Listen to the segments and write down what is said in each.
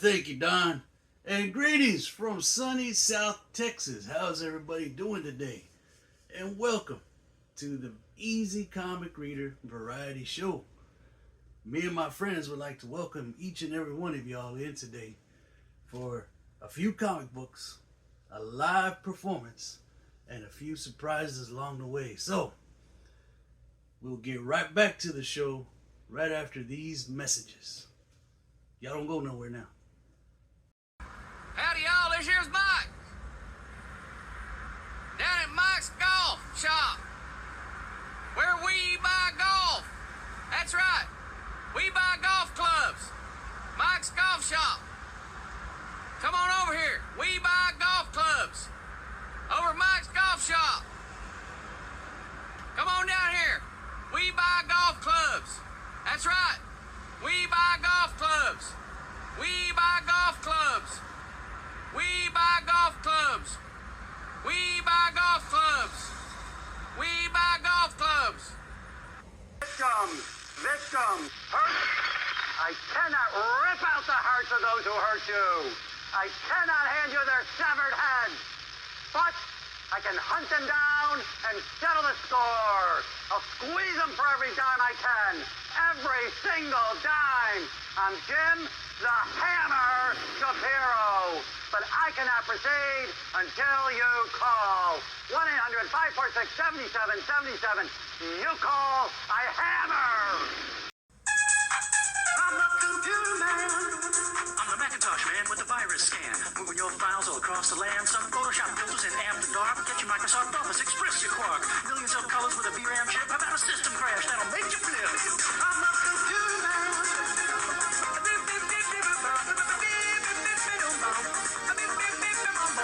thank you, Don. And greetings from sunny South Texas. How's everybody doing today? And welcome to the Easy Comic Reader Variety Show. Me and my friends would like to welcome each and every one of y'all in today for a few comic books, a live performance, and a few surprises along the way. So, we'll get right back to the show right after these messages. Y'all don't go nowhere now. Howdy, y'all. This here's Mike. Down at Mike's Golf Shop, where we buy golf. That's right. We buy golf clubs. Mike's Golf Shop. Come on over here. We buy golf clubs. Over at Mike's Golf Shop. Come on down here. We buy golf clubs. That's right. We buy golf clubs. We buy golf clubs. We buy golf clubs. We buy golf clubs. We buy golf clubs. Victims, hurt. I cannot rip out the hearts of those who hurt you. I cannot hand you their severed heads. But I can hunt them down and settle the score. I'll squeeze them for every dime I can. Every single dime. I'm Jim the Hammer Shapiro. But I cannot proceed until you call. 1-800-546-7777. You call, I hammer. I'm the computer man. I'm the Macintosh man with the virus scan. Moving your files all across the land. Some Photoshop filters in amp and dark. Get your Microsoft Office Express, your quark. Millions of colors with a VRAM chip. How about a system crash that'll make you flip? I'm the computer man.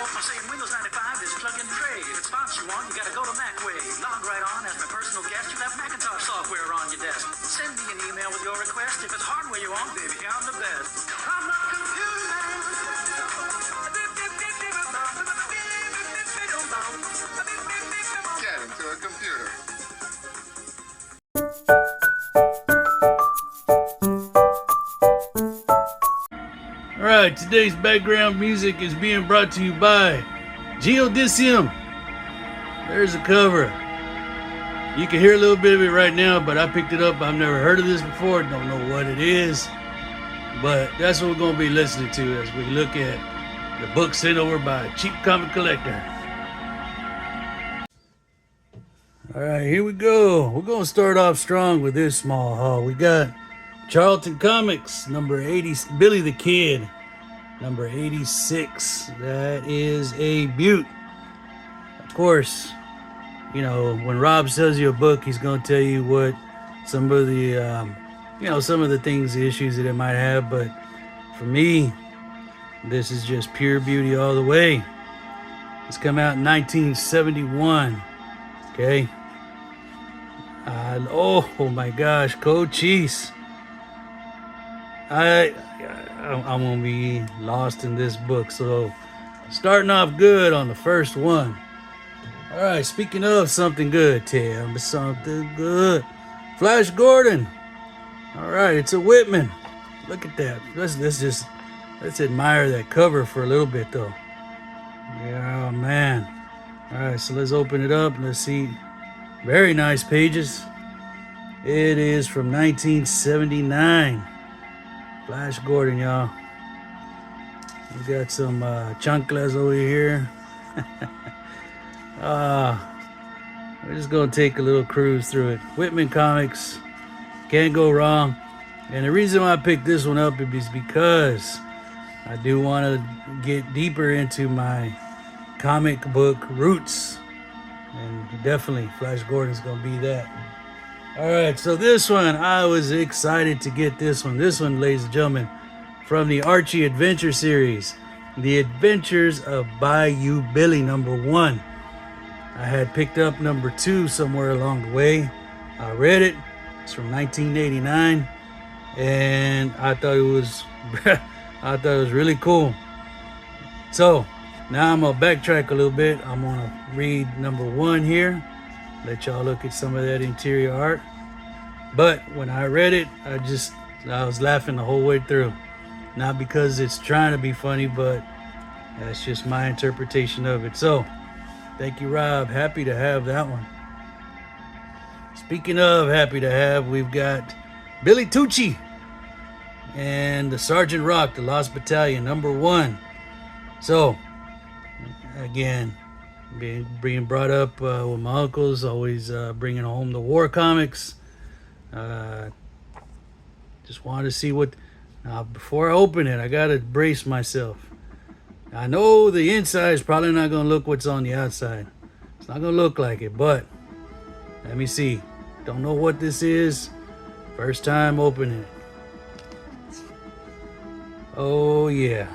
I'm saying Windows 95 is plug and play. If it's fonts you want, you gotta go to MacWay. Log right on as my personal guest. You'll have Macintosh software on your desk. Send me an email with your request. If it's hardware you want, baby, I'm the best. I'm the computer man. Get into a computer. Alright, today's background music is being brought to you by Geodesium. There's a cover. You can hear a little bit of it right now, but I picked it up. I've never heard of this before. Don't know what it is. But that's what we're going to be listening to as we look at the book sent over by Cheap Comic Collector. Alright, here we go. We're going to start off strong with this small haul. We got Charlton Comics, number 80, Billy the Kid, number 86. That is a beaut. Of course, you know, when Rob sells you a book, he's going to tell you what some of the, some of the things, the issues that it might have. But for me, this is just pure beauty all the way. It's come out in 1971. Okay. Oh my gosh, Cochise. I'm gonna be lost in this book. So starting off good on the first one. All right, speaking of something good, Tim, something good. Flash Gordon. All right, it's a Whitman. Look at that. Let's admire that cover for a little bit though. Yeah, oh, man. All right, so let's open it up. Let's see. Very nice pages. It is from 1979. Flash Gordon, y'all. We got some chanclas over here. We're just gonna take a little cruise through it. Whitman Comics, can't go wrong. And the reason why I picked this one up is because I do want to get deeper into my comic book roots, and definitely Flash Gordon's gonna be that. All right, so this one, I was excited to get this one. This one, ladies and gentlemen, from the Archie Adventure series, The Adventures of Bayou Billy, number 1. I had picked up number 2 somewhere along the way. I read it. It's from 1989, and I thought it was, really cool. So now I'm gonna backtrack a little bit. I'm gonna read number 1 here. Let y'all look at some of that interior art. But when I read it, I was laughing the whole way through. Not because it's trying to be funny, but that's just my interpretation of it. So, thank you, Rob. Happy to have that one. Speaking of happy to have, we've got Billy Tucci and the Sergeant Rock, the Lost Battalion, #1. So, again, being brought up with my uncles, always bringing home the war comics. Just wanted to see what. Now, before I open it, I gotta brace myself. I know the inside is probably not gonna look what's on the outside. It's not gonna look like it, but let me see. Don't know what this is. First time opening it. Oh yeah.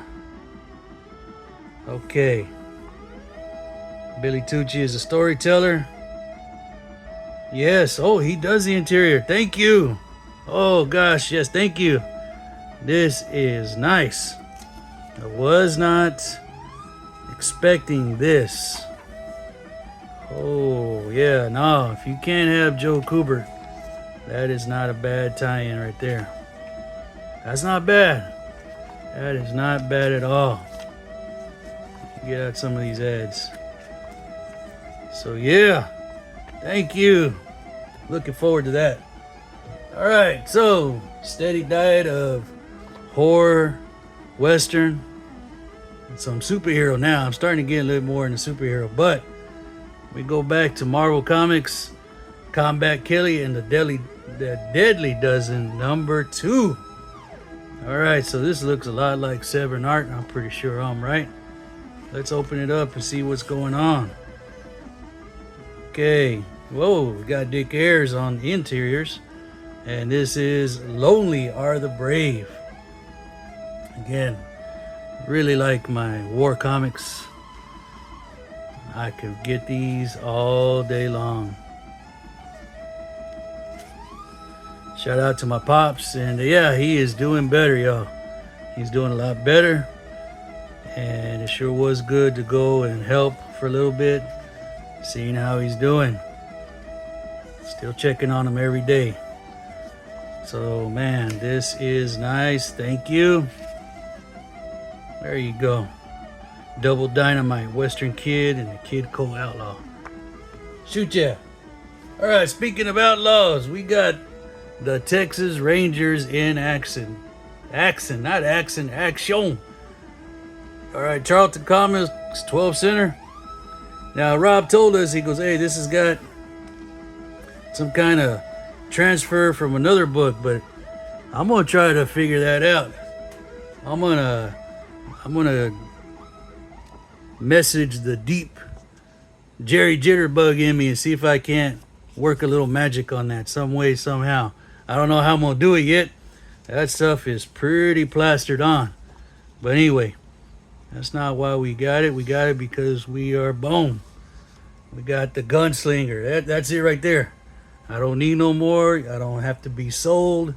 Okay. Billy Tucci is a storyteller. Yes. Oh, he does the interior. Thank you. Oh gosh, yes, thank you. This is nice. I was not expecting this. Oh yeah, no, if you can't have Joe Kubert, that is not a bad tie-in right there. That's not bad. That is not bad at all. Get out some of these ads. So yeah, thank you. Looking forward to that. All right, so steady diet of horror, western, and some superhero now. I'm starting to get a little more into superhero, but we go back to Marvel Comics, Combat Kelly, and the Deadly Dozen #2. All right, so this looks a lot like Severin Art. I'm pretty sure I'm right. Let's open it up and see what's going on. Okay, whoa, we got Dick Ayers on the interiors, and this is Lonely Are the Brave. Again, really like my war comics. I could get these all day long. Shout out to my pops, and yeah, he is doing better, y'all. He's doing a lot better, and it sure was good to go and help for a little bit, seeing how he's doing. Still checking on him every day. So man, this is nice. Thank you. There you go. Double Dynamite, Western Kid, and the Kid Cole Outlaw. Shoot ya. All right, speaking of outlaws, we got the Texas Rangers in action. Action. All right, Charlton Comics, 12 center. Now, Rob told us, he goes, hey, this has got some kind of transfer from another book, but I'm going to try to figure that out. I'm gonna message the deep Jerry Jitterbug in me and see if I can't work a little magic on that some way, somehow. I don't know how I'm gonna do it yet. That stuff is pretty plastered on. But anyway, that's not why we got it. We got it because we are boom. We got the Gunslinger. That's it right there. I don't need no more. I don't have to be sold.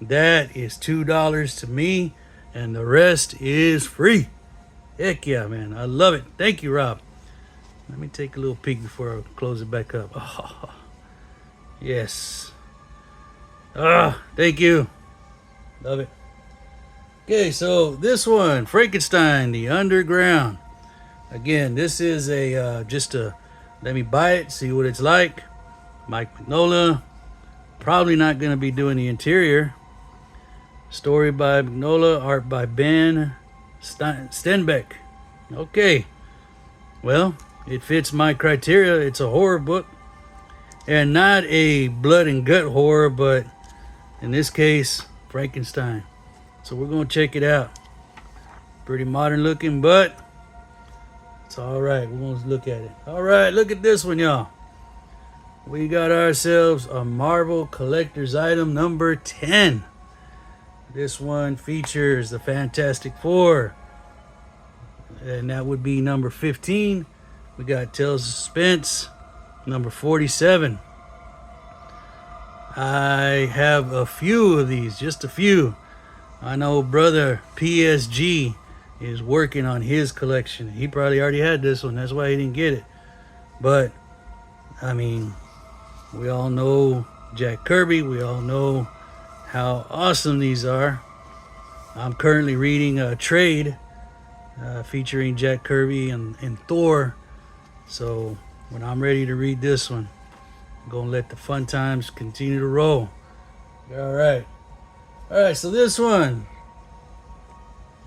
That is $2 to me, and the rest is free. Heck yeah, man. I love it. Thank you, Rob. Let me take a little peek before I close it back up. Oh, yes. Thank you. Love it. Okay, so this one, Frankenstein, The Underground. Again, this is a let me buy it, see what it's like. Mike Mignola. Probably not going to be doing the interior. Story by Mignola, art by Ben Stenbeck. Okay. Well, it fits my criteria. It's a horror book. And not a blood and gut horror, but in this case, Frankenstein. So we're going to check it out. Pretty modern looking, but it's all right. We're going to look at it. All right, look at this one, y'all. We got ourselves a Marvel Collector's Item number 10. This one features the Fantastic Four. And that would be number 15. We got Tales of Suspense, number 47. I have a few of these, just a few. I know brother PSG is working on his collection. He probably already had this one. That's why he didn't get it. But, I mean, we all know Jack Kirby. We all know how awesome these are. I'm currently reading a trade featuring Jack Kirby and Thor. So when I'm ready to read this one, I'm going to let the fun times continue to roll. All right. So this one,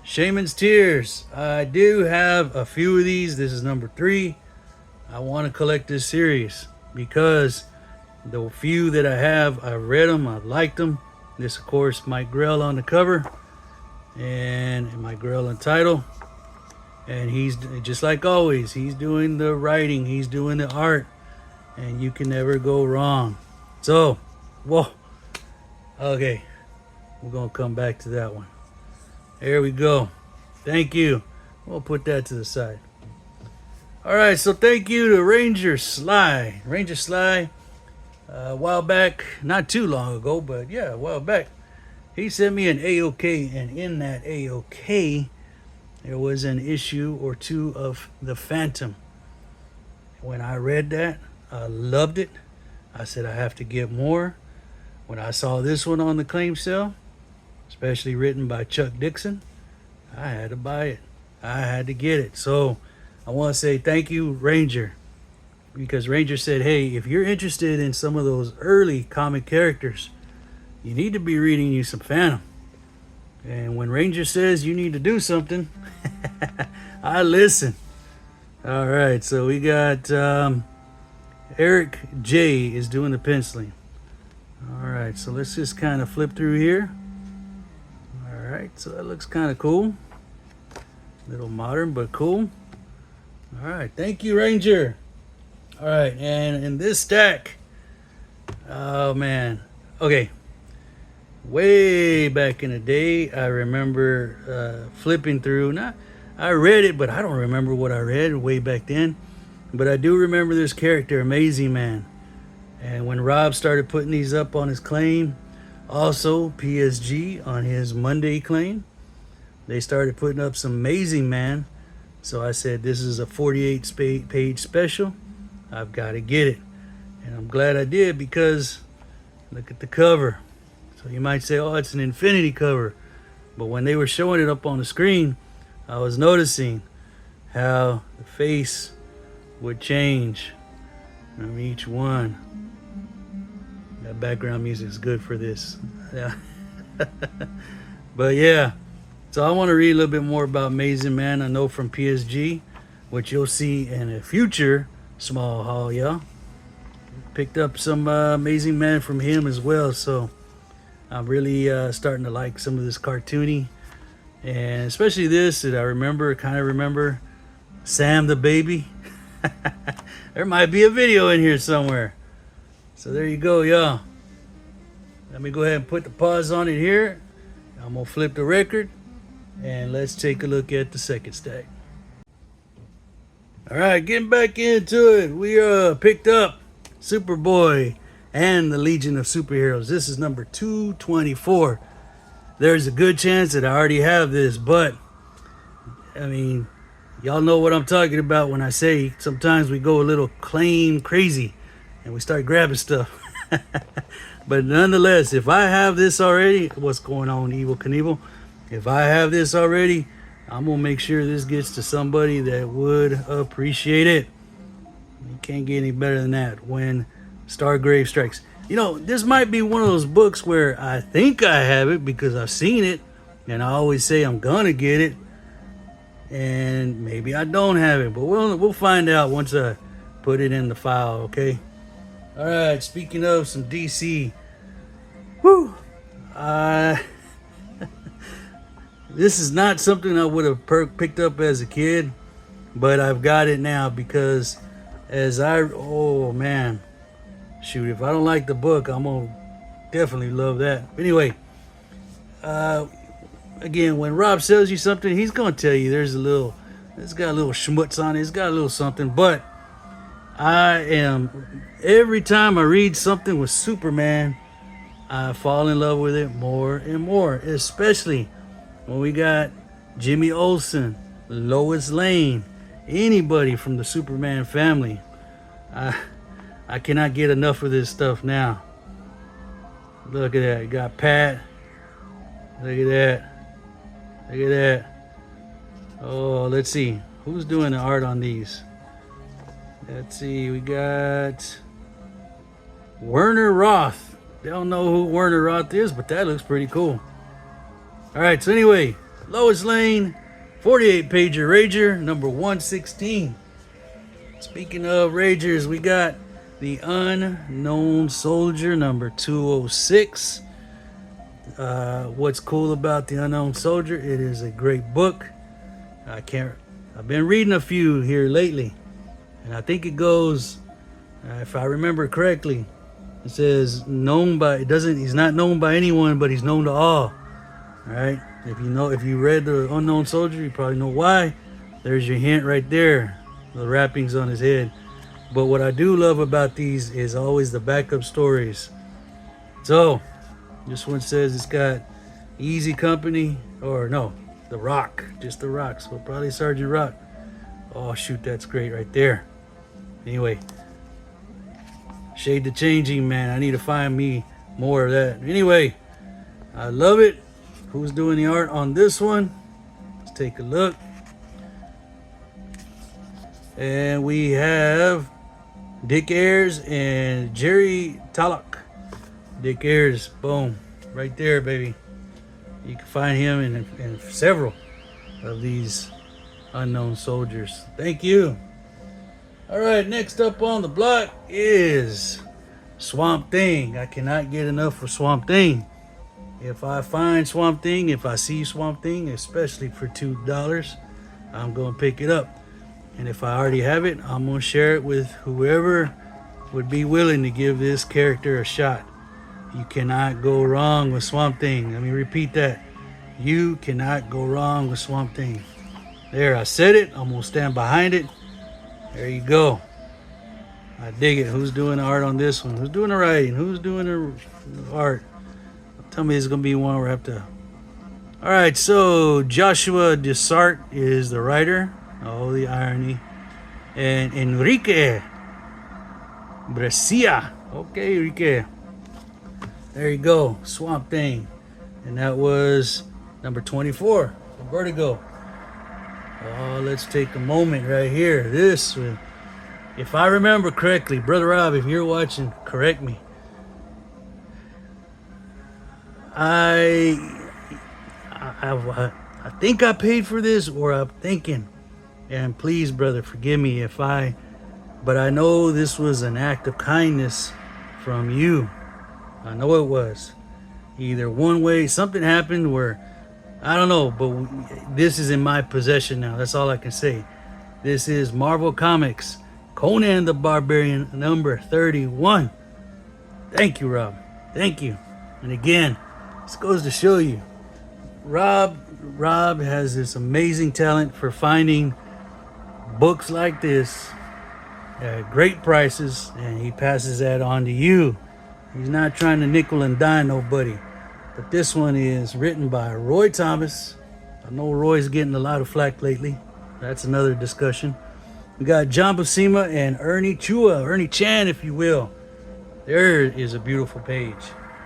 Shaman's Tears. I do have a few of these. This is number 3. I want to collect this series because the few that I have, I've read them, I've liked them. This, of course, Mike Grell on the cover and Mike Grell in title. And he's just like always, he's doing the writing, he's doing the art, and you can never go wrong. So, whoa, okay, we're gonna come back to that one. There we go. Thank you. We'll put that to the side. All right, so thank you to Ranger Sly. A while back, not too long ago, but yeah, a while back, he sent me an AOK, and in that AOK, there was an issue or 2 of The Phantom. When I read that, I loved it. I said I have to get more. When I saw this one on the claim sale, especially written by Chuck Dixon, I had to buy it. I had to get it. So I want to say thank you, Ranger, because Ranger said, hey, if you're interested in some of those early comic characters, you need to be reading you some Phantom. And when Ranger says you need to do something, I listen. All right, so we got Eric J is doing the penciling. All right, so let's just kind of flip through here. All right, so that looks kind of cool. A little modern, but cool. All right, thank you, Ranger. All right, and in this stack, oh man, okay. Way back in the day, I remember flipping through. I read it, but I don't remember what I read way back then. But I do remember this character, Amazing Man. And when Rob started putting these up on his claim, also PSG on his Monday claim, they started putting up some Amazing Man. So I said, this is a 48-page special. I've got to get it. And I'm glad I did, because look at the cover. So you might say, oh, it's an Infinity cover. But when they were showing it up on the screen, I was noticing how the face would change from each one. That background music is good for this. Yeah. But yeah, so I want to read a little bit more about Amazing Man. I know from PSG, which you'll see in a future small haul, y'all. Picked up some Amazing Man from him as well, so I'm really starting to like some of this cartoony, and especially this that I kind of remember, Sam the Baby. There might be a video in here somewhere. So there you go, y'all. Let me go ahead and put the pause on it here. I'm going to flip the record, and let's take a look at the second stack. All right, getting back into it. We picked up Superboy and the Legion of Superheroes. This is number 224. There's a good chance that I already have this, but I mean, y'all know what I'm talking about when I say sometimes we go a little claim crazy and we start grabbing stuff. But nonetheless, if I have this already, what's going on, Evil Knievel? If I have this already, I'm gonna make sure this gets to somebody that would appreciate it. You can't get any better than that when Stargrave Strikes. You know, this might be one of those books where I think I have it because I've seen it, and I always say I'm gonna get it, and maybe I don't have it, but we'll find out once I put it in the file, okay? All right, speaking of some DC, whew, this is not something I would have picked up as a kid, but I've got it now because oh man, shoot, if I don't like the book, I'm gonna definitely love that. Anyway, again, when Rob sells you something, he's gonna tell you it's got a little schmutz on it, it's got a little something, but every time I read something with Superman, I fall in love with it more and more, especially when we got Jimmy Olsen, Lois Lane, anybody from the Superman family. I cannot get enough of this stuff now. Look at that. You got Pat. Look at that. Look at that. Oh, let's see. Who's doing the art on these? Let's see. We got Werner Roth. Don't know who Werner Roth is, but that looks pretty cool. All right, so anyway, Lois Lane, 48-pager Rager, number 116. Speaking of Ragers, we got The Unknown Soldier, number 206. What's cool about The Unknown Soldier? It is a great book. I've been reading a few here lately, and I think it goes, if I remember correctly, it says he's not known by anyone, but he's known to all. All right. If you read The Unknown Soldier, you probably know why. There's your hint right there. The wrappings on his head. But what I do love about these is always the backup stories. So, this one says it's got Easy Company, or no, The Rock. Just The Rock. So probably Sergeant Rock. Oh, shoot, that's great right there. Anyway, Shade the Changing, man. I need to find me more of that. Anyway, I love it. Who's doing the art on this one? Let's take a look. And we have Dick Ayers and Jerry Tallock. Dick Ayers, boom, right there, baby. You can find him in several of these Unknown Soldiers. Thank you. All right, next up on the block is Swamp Thing. I cannot get enough for Swamp Thing. If I find Swamp Thing, if I see Swamp Thing, especially for $2, I'm going to pick it up. And if I already have it, I'm going to share it with whoever would be willing to give this character a shot. You cannot go wrong with Swamp Thing. Let me repeat that. You cannot go wrong with Swamp Thing. There, I said it. I'm going to stand behind it. There you go. I dig it. Who's doing the art on this one? Who's doing the writing? Who's doing the art? Tell me it's going to be one where I have to... All right, so Joshua Dessart is the writer. Oh, the irony. And Enrique Brescia. Okay, Enrique. There you go. Swamp Thing. And that was number 24 for Vertigo. Oh, let's take a moment right here. This, if I remember correctly, Brother Rob, if you're watching, correct me. I think I paid for this, or I'm thinking, and please, brother, forgive me but I know this was an act of kindness from you. I know it was. Either one way, something happened where, I don't know, but this is in my possession now. That's all I can say. This is Marvel Comics, Conan the Barbarian, number 31. Thank you, Rob. Thank you. And again, this goes to show you, Rob has this amazing talent for finding books like this at great prices, and he passes that on to you. He's not trying to nickel and dime nobody. But this one is written by Roy Thomas. I know Roy's getting a lot of flack lately. That's another discussion. We got John Buscema and Ernie Chan, if you will. There is a beautiful page.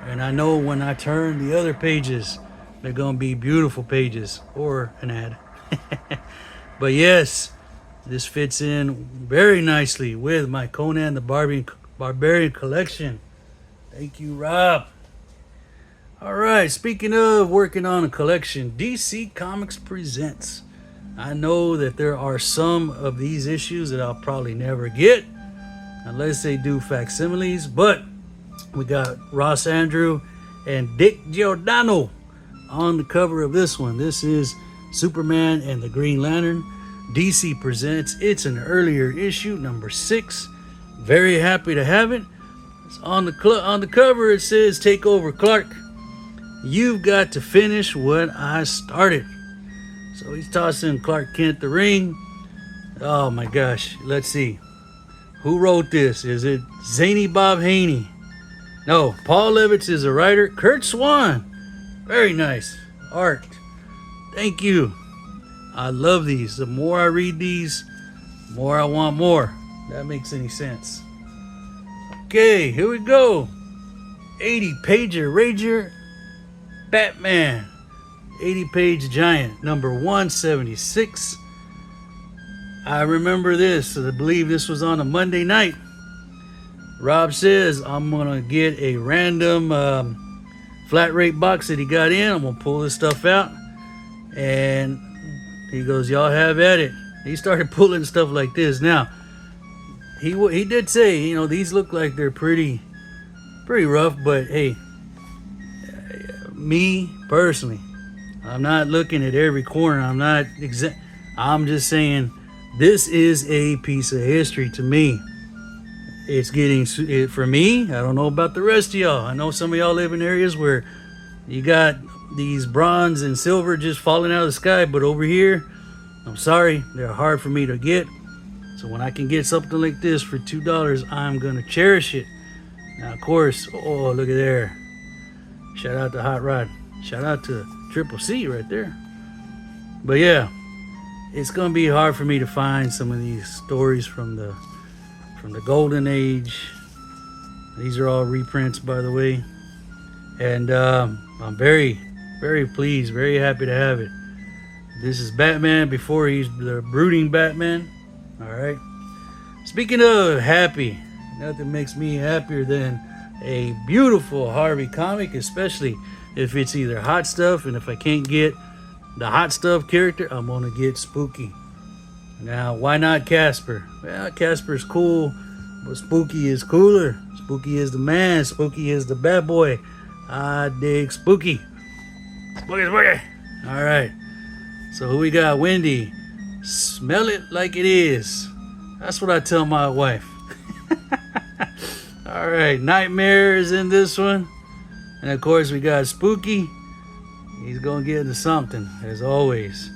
And I know when I turn the other pages, they're going to be beautiful pages, or an ad. But yes, this fits in very nicely with my Conan the Barbarian collection. Thank you, Rob. All right, speaking of working on a collection, DC Comics presents. I know that there are some of these issues that I'll probably never get unless they do facsimiles, but we got Ross Andru and Dick Giordano on the cover of this one. This is Superman and the Green Lantern. DC presents. It's an earlier issue, number 6. Very happy to have it. It's on the cover. It says, "Take over, Clark. You've got to finish what I started." So he's tossing Clark Kent the ring. Oh my gosh. Let's see. Who wrote this? Is it Zany Bob Haney? No, Paul Levitz is a writer. Kurt Swan. Very nice art. Thank you. I love these. The more I read these, the more I want more. If that makes any sense. Okay, here we go. 80-pager Rager Batman. 80-page giant, number 176. I remember this. I believe this was on a Monday night. Rob says, I'm going to get a random flat rate box that he got in. I'm going to pull this stuff out. And he goes, y'all have at it. He started pulling stuff like this. Now, he did say, you know, these look like they're pretty rough. But, hey, me personally, I'm not looking at every corner. I'm just saying this is a piece of history to me. It's getting, for me, I don't know about the rest of y'all. I know some of y'all live in areas where you got these bronze and silver just falling out of the sky. But over here, I'm sorry, they're hard for me to get. So when I can get something like this for $2, I'm going to cherish it. Now, of course, oh, look at there. Shout out to Hot Rod. Shout out to Triple C right there. But yeah, it's going to be hard for me to find some of these stories from the Golden Age. These are all reprints, by the way. And I'm very, very pleased, very happy to have it. This is Batman before he's the brooding Batman. All right. Speaking of happy, nothing makes me happier than a beautiful Harvey comic, especially if it's either Hot Stuff, and if I can't get the Hot Stuff character, I'm gonna get Spooky. Now, why not Casper? Well, Casper's cool, but Spooky is cooler. Spooky is the man. Spooky is the bad boy. I dig Spooky. Spooky, Spooky. All right. So who we got? Wendy. Smell it like it is. That's what I tell my wife. All right. Nightmare is in this one. And of course, we got Spooky. He's going to get into something, as always.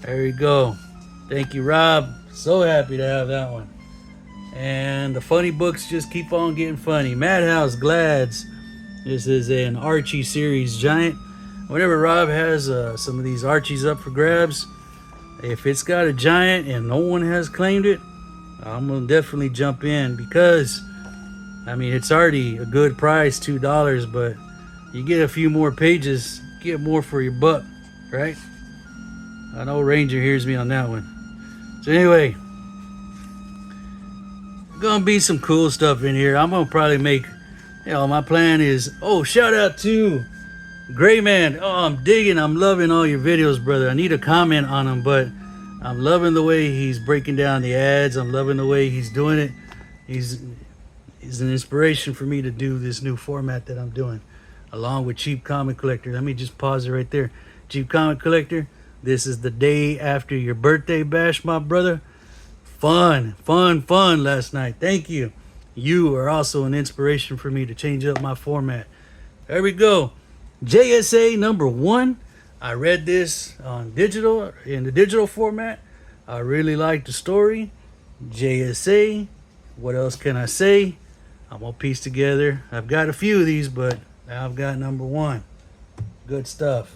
There we go. Thank you, Rob. So happy to have that one. And the funny books just keep on getting funny. Madhouse Glads. This is an Archie series giant. Whenever Rob has some of these Archies up for grabs, if it's got a giant and no one has claimed it, I'm going to definitely jump in, because, I mean, it's already a good price, $2, but you get a few more pages, get more for your buck, right? I know Ranger hears me on that one. So anyway, gonna be some cool stuff in here. I'm gonna probably make, my plan is, shout out to Gray Man. I'm digging, I'm loving all your videos, brother. I need a comment on them, but I'm loving the way he's breaking down the ads. I'm loving the way he's doing it. He's an inspiration for me to do this new format that I'm doing, along with Cheap Comic Collector. Let me just pause it right there. Cheap Comic Collector, this is the day after your birthday bash, my brother. Fun last night. Thank you. You are also an inspiration for me to change up my format. There we go. JSA number 1. I read this on digital, in the digital format. I really liked the story. JSA. What else can I say? I'm going to piece together. I've got a few of these, but now I've got number 1. Good stuff.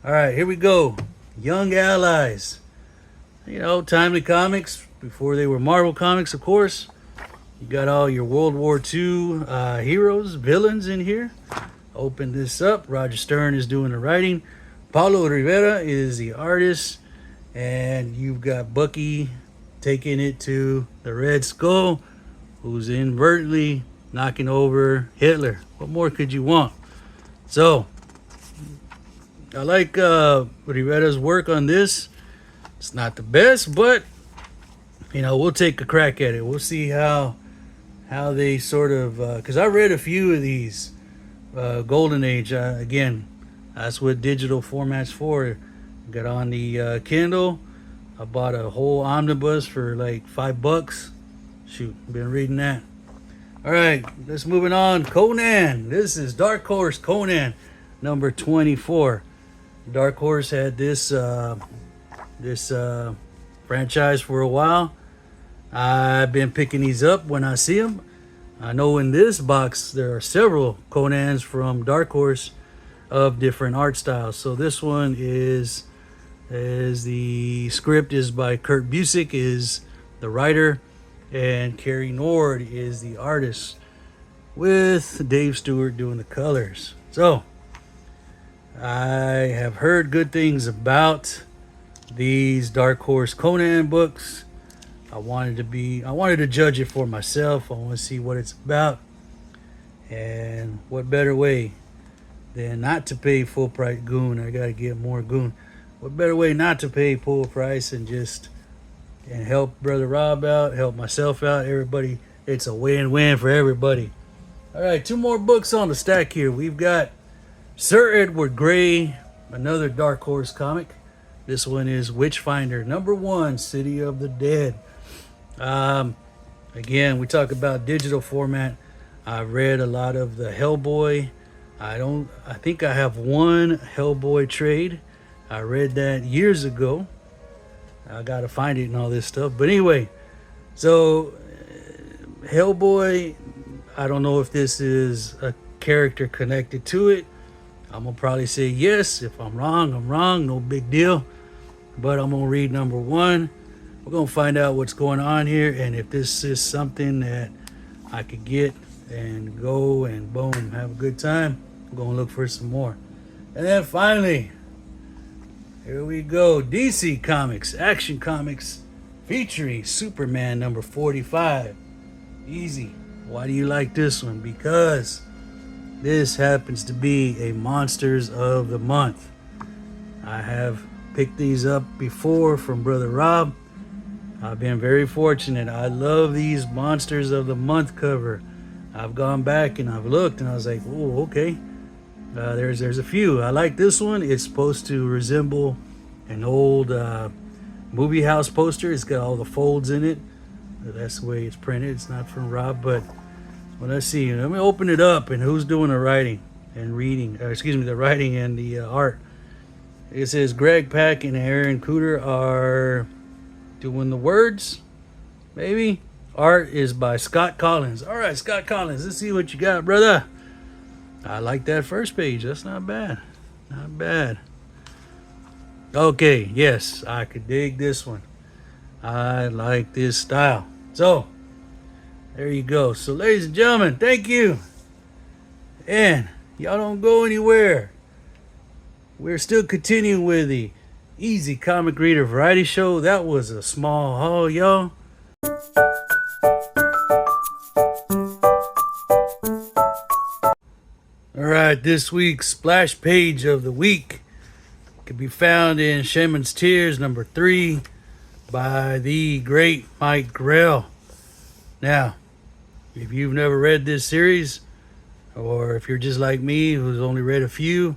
All right, here we go. Young Allies. Timely Comics, before they were Marvel Comics, of course. You got all your World War II heroes, villains in here. Open this up. Roger Stern is doing the writing. Paulo Rivera is the artist. And you've got Bucky taking it to the Red Skull, who's inadvertently knocking over Hitler. What more could you want? So, I like Rivera's work on this. It's not the best, but we'll take a crack at it. We'll see how they sort of, because I read a few of these Golden Age. Again, that's what digital format's for. Got on the Kindle. I bought a whole omnibus for like $5. Shoot, been reading that. All right, let's moving on. Conan. This is Dark Horse Conan, number 24. Dark Horse had this franchise for a while. I've been picking these up when I see them. I know in this box there are several Conans from Dark Horse of different art styles. So this one is the script is by Kurt Busiek, is the writer, and Carrie Nord is the artist, with Dave Stewart doing the colors. So I have heard good things about these Dark Horse Conan books. I wanted to judge it for myself. I want to see what it's about. And what better way than not to pay full price goon? I gotta get more goon. What better way not to pay full price and help Brother Rob out, help myself out, everybody. It's a win-win for everybody. All right, 2 more books on the stack here. We've got Sir Edward Grey, another Dark Horse comic. This one is Witchfinder, #1, City of the Dead. Again, we talk about digital format. I've read a lot of the Hellboy. I think I have one Hellboy trade. I read that years ago. I gotta find it and all this stuff. But anyway, so Hellboy, I don't know if this is a character connected to it. I'm gonna probably say yes. If I'm wrong, I'm wrong. No big deal. But I'm gonna read #1. We're gonna find out what's going on here and if this is something that I could get and go and boom, have a good time. I'm gonna look for some more. And then finally, here we go. DC Comics, Action Comics, featuring Superman #45. Easy. Why do you like this one? Because this happens to be a Monsters of the Month. I have picked these up before from Brother Rob. I've been very fortunate. I love these Monsters of the Month cover. I've gone back and I've looked and I was like, oh, okay. There's a few. I like this one. It's supposed to resemble an old movie house poster. It's got all the folds in it. That's the way it's printed. It's not from Rob, but well, let's see. Let me open it up and who's doing the writing and reading. The writing and the art. It says Greg Pak and Aaron Cooter are doing the words, maybe. Art is by Scott Collins. All right, Scott Collins, let's see what you got, brother. I like that first page. That's not bad. Not bad. Okay, yes, I could dig this one. I like this style. So, there you go. So, ladies and gentlemen, thank you. And y'all don't go anywhere. We're still continuing with the Easy Comic Reader Variety Show. That was a small haul, y'all. Alright, this week's splash page of the week can be found in Shaman's Tears #3 by the great Mike Grell. Now, if you've never read this series, or if you're just like me who's only read a few,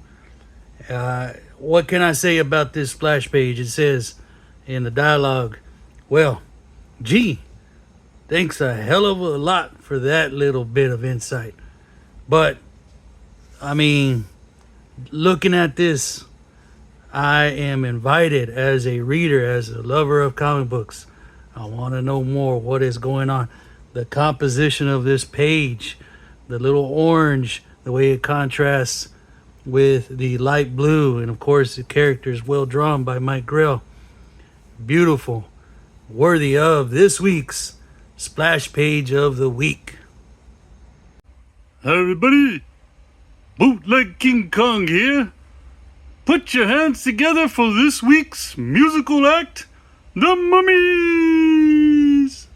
what can I say about this splash page? It says in the dialogue, well, gee, thanks a hell of a lot for that little bit of insight. But, I mean, looking at this, I am invited as a reader, as a lover of comic books. I want to know more what is going on. The composition of this page, the little orange, the way it contrasts with the light blue, and of course the characters well drawn by Mike Grell. Beautiful. Worthy of this week's splash page of the week. Hi everybody, Bootleg King Kong here. Put your hands together for this week's musical act, The Mummies.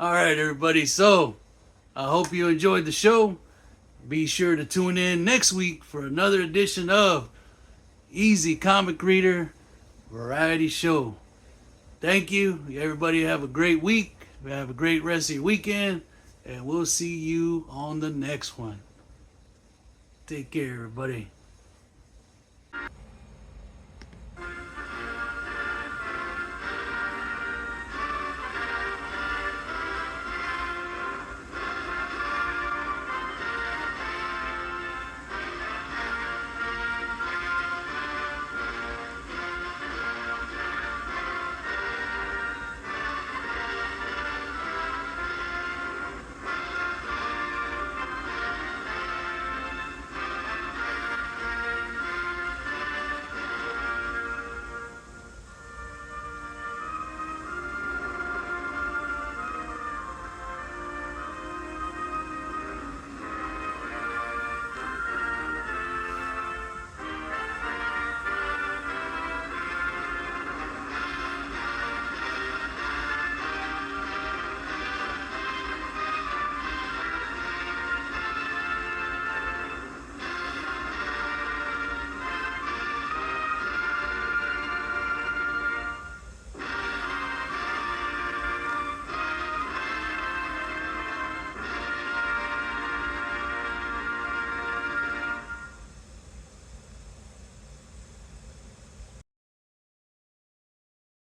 All right, everybody. So I hope you enjoyed the show. Be sure to tune in next week for another edition of Easy Comic Reader Variety Show. Thank you. Everybody have a great week. Have a great rest of your weekend. And we'll see you on the next one. Take care, everybody.